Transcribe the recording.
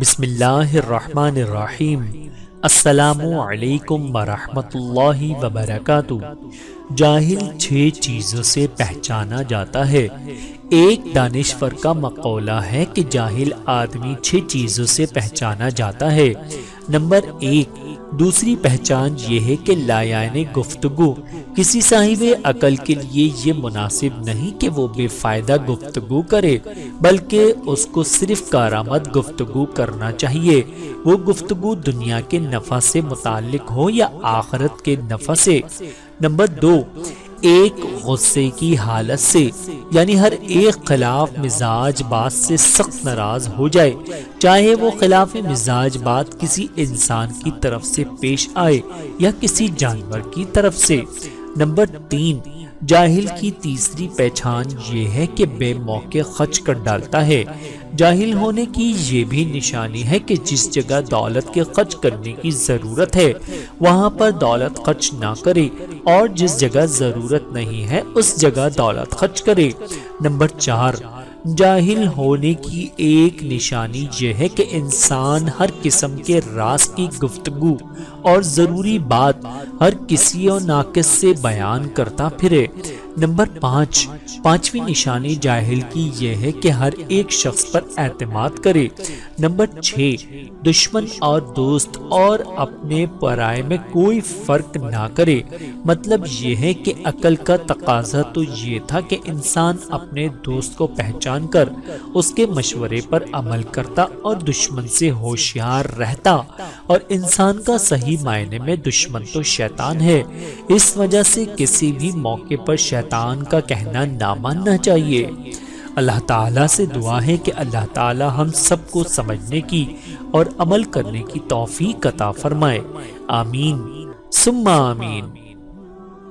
بسم اللہ الرحمن الرحیم۔ السلام علیکم ورحمۃ اللہ وبرکاتہ۔ جاہل 6 چیزوں سے پہچانا جاتا ہے۔ ایک دانشور کا مقولہ ہے کہ جاہل آدمی 6 چیزوں سے پہچانا جاتا ہے۔ نمبر 1، دوسری پہچان یہ ہے کہ لایعن گفتگو۔ کسی صاحب عقل کے لیے یہ مناسب نہیں کہ وہ بے فائدہ گفتگو کرے، بلکہ اس کو صرف کارآمد گفتگو کرنا چاہیے۔ وہ گفتگو دنیا کے نفع سے متعلق ہو یا آخرت کے نفع سے۔ نمبر 2، ایک غصے کی حالت سے، یعنی ہر ایک خلاف مزاج بات سے سخت ناراض ہو جائے، چاہے وہ خلاف مزاج بات کسی انسان کی طرف سے پیش آئے یا کسی جانور کی طرف سے۔ نمبر 3، جاہل کی تیسری پہچان یہ ہے کہ بے موقع خرچ کر ڈالتا ہے۔ جاہل ہونے کی یہ بھی نشانی ہے کہ جس جگہ دولت کے خرچ کرنے کی ضرورت ہے وہاں پر دولت خرچ نہ کرے، اور جس جگہ ضرورت نہیں ہے اس جگہ دولت خرچ کرے۔ نمبر 4، جاہل ہونے کی ایک نشانی یہ ہے کہ انسان ہر قسم کے راز کی گفتگو اور ضروری بات ہر کسی اور ناقص سے بیان کرتا پھرے۔ نمبر 5، پانچویں نشانی جاہل کی یہ ہے کہ ہر ایک شخص پر اعتماد کرے۔ نمبر 6، دشمن اور دوست اور اپنے پرائے میں کوئی فرق نہ کرے۔ مطلب یہ ہے کہ عقل کا تقاضا تو یہ تھا کہ انسان اپنے دوست کو پہچان کر اس کے مشورے پر عمل کرتا اور دشمن سے ہوشیار رہتا، اور انسان کا صحیح معنی میں دشمن تو شیطان ہے۔ اس وجہ سے کسی بھی موقع پر شیطان کا کہنا نہ ماننا چاہیے۔ اللہ تعالیٰ سے دعا ہے کہ اللہ تعالیٰ ہم سب کو سمجھنے کی اور عمل کرنے کی توفیق عطا فرمائے۔ آمین ثم آمین۔